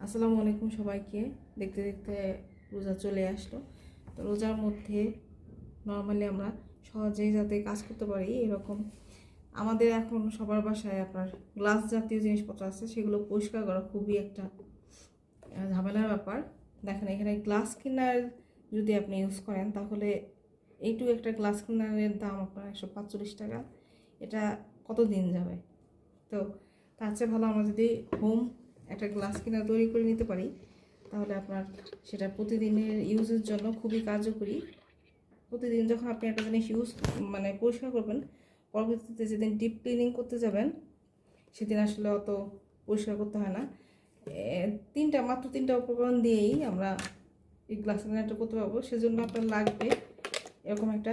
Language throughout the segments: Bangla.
আসসালামু আলাইকুম সবাইকে। দেখতে দেখতে রোজা চলে আসলো। তো রোজার মধ্যে নর্মালি আমরা সহজেই যাতে কাজ করতে পারি এরকম আমাদের এখন সবার বাসায় আপনার গ্লাস জাতীয় জিনিসপত্র আছে, সেগুলো পরিষ্কার করা খুবই একটা ঝামেলার ব্যাপার। দেখেন এখানে গ্লাস ক্লিনার যদি আপনি ইউজ করেন তাহলে এইটুকু একটা গ্লাস ক্লিনারের দাম আপনার 145 টাকা। এটা কত দিন যাবে? তো তার চেয়ে ভালো আমরা যদি হোম একটা গ্লাস ক্লিনার তৈরি করে নিতে পারি তাহলে আপনার সেটা প্রতিদিনের ইউজের জন্য খুবই কার্যকরী। প্রতিদিন যখন আপনি একটা জিনিস পরিষ্কার করবেন, পরবর্তীতে যেদিন ডিপ ক্লিনিং করতে যাবেন সেদিন আসলে অত পরিষ্কার করতে হয় না। মাত্র তিনটা উপকরণ দিয়েই আমরা এই গ্লাস ক্লিনারটা করতে পারবো। সেজন্য আপনার লাগবে এরকম একটা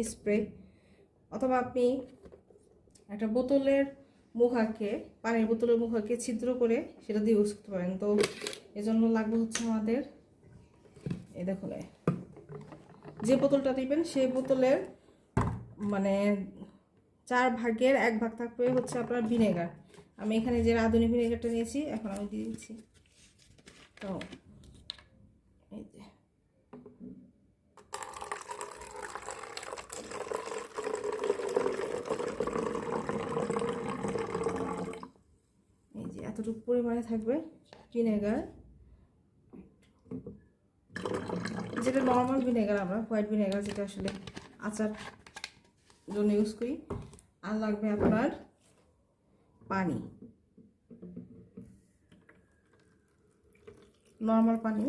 স্প্রে, অথবা আপনি একটা পানির বোতলের মুখাকে ছিদ্র করে সেটা দিয়ে ইউজ করতে পারেন। তো এজন্য লাগবে হচ্ছে আমাদের এই দেখুন, যে বোতলটা দিবেন সেই বোতলের 4/1 ভাগ থাকবে হচ্ছে আপনার ভিনেগার। আমি এখানে যে রাঁধুনি ভিনেগারটা নিয়েছি এখন আমি দিয়ে দিচ্ছি। তো এই যে এতটুকু পরিমাণে থাকবে ভিনেগার, যেটা নর্মাল ভিনেগার, আমরা হোয়াইট ভিনেগার যেটা আসলে আচার জন্য ইউজ করি। আর লাগবে আপনার পানি, নর্মাল পানি।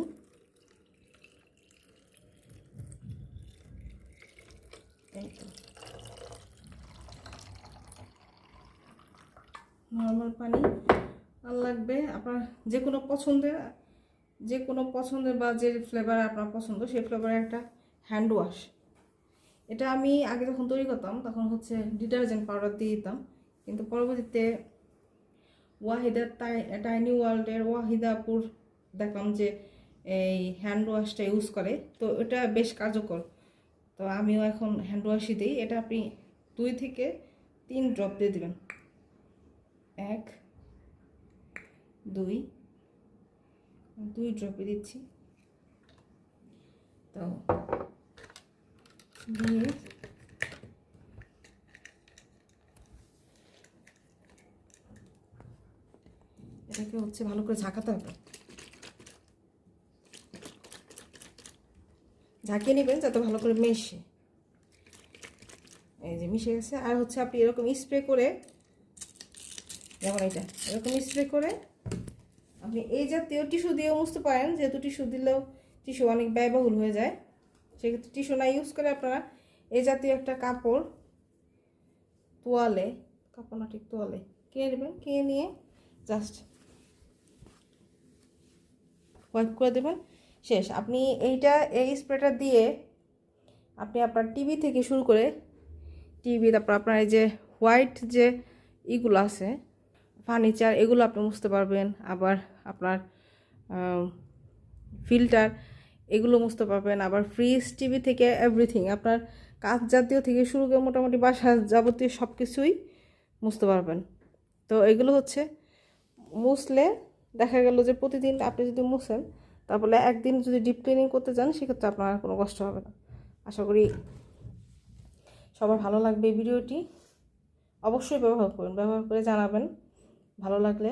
নর্মাল পানি আর লাগবে আপনার যে কোনো পছন্দের বা যে ফ্লেভার আপনার পছন্দ সেই ফ্লেভারের একটা হ্যান্ড ওয়াশ। এটা আমি আগে যখন তৈরি করতাম তখন হচ্ছে ডিটারজেন্ট পাউডার দিয়ে দিতাম, কিন্তু পরবর্তীতে টাইনি ওয়ার্ল্ডের ওয়াহিদাপুর দেখলাম যে এই হ্যান্ড ওয়াশটা ইউজ করে, তো এটা বেশ কার্যকর। তো আমিও এখন হ্যান্ড ওয়াশই দিই। এটা আপনি 2 থেকে 3 ড্রপ দিয়ে দেবেন। 1 2 ড্রপে দিচ্ছি। তো দিয়ে এটাকে হচ্ছে ভালো করে ঝাঁকাতে হবে, ঝাঁকিয়ে নেবেন যাতে ভালো করে মেশে। এই যে মিশে গেছে। আর হচ্ছে আপনি এরকম স্প্রে করে, যেমন এরকম স্প্রে করে আপনি এই জাতীয় টিস্যু দিয়েও মুছতে পারেন, যেহেতু টিস্যু অনেক ব্যয়বহুল হয়ে যায়। সেক্ষেত্রে টিস্যু না ইউজ করে আপনারা এই জাতীয় একটা তোয়ালে কিনে নেবেন। কিনে নিয়ে জাস্ট ওয়াইপ করে দেবেন, শেষ। আপনি এই স্প্রেটা দিয়ে আপনি আপনার টিভি থেকে শুরু করে তারপর আপনার এই যে হোয়াইট যে ইগুলো আছে ফার্নিচার, এগুলো আপনি মুছতে পারবেন। আবার আপনার ফিল্টার এগুলো মুছতে পারবেন। আবার ফ্রিজ, টিভি থেকে এভরিথিং, আপনার কাঁচ জাতীয় থেকে শুরু করে মোটামুটি বাসার যাবতীয় সব কিছুই মুছতে পারবেন। তো এগুলো হচ্ছে মুছলে দেখা গেল যে প্রতিদিন আপনি যদি মুছেন তারপরে একদিন যদি ডিপ ক্লিনিং করতে যান সেক্ষেত্রে আপনার কোনো কষ্ট হবে না। আশা করি সবার ভালো লাগবে এই ভিডিওটি। অবশ্যই ব্যবহার করুন, ব্যবহার করে জানাবেন ভালো লাগলে।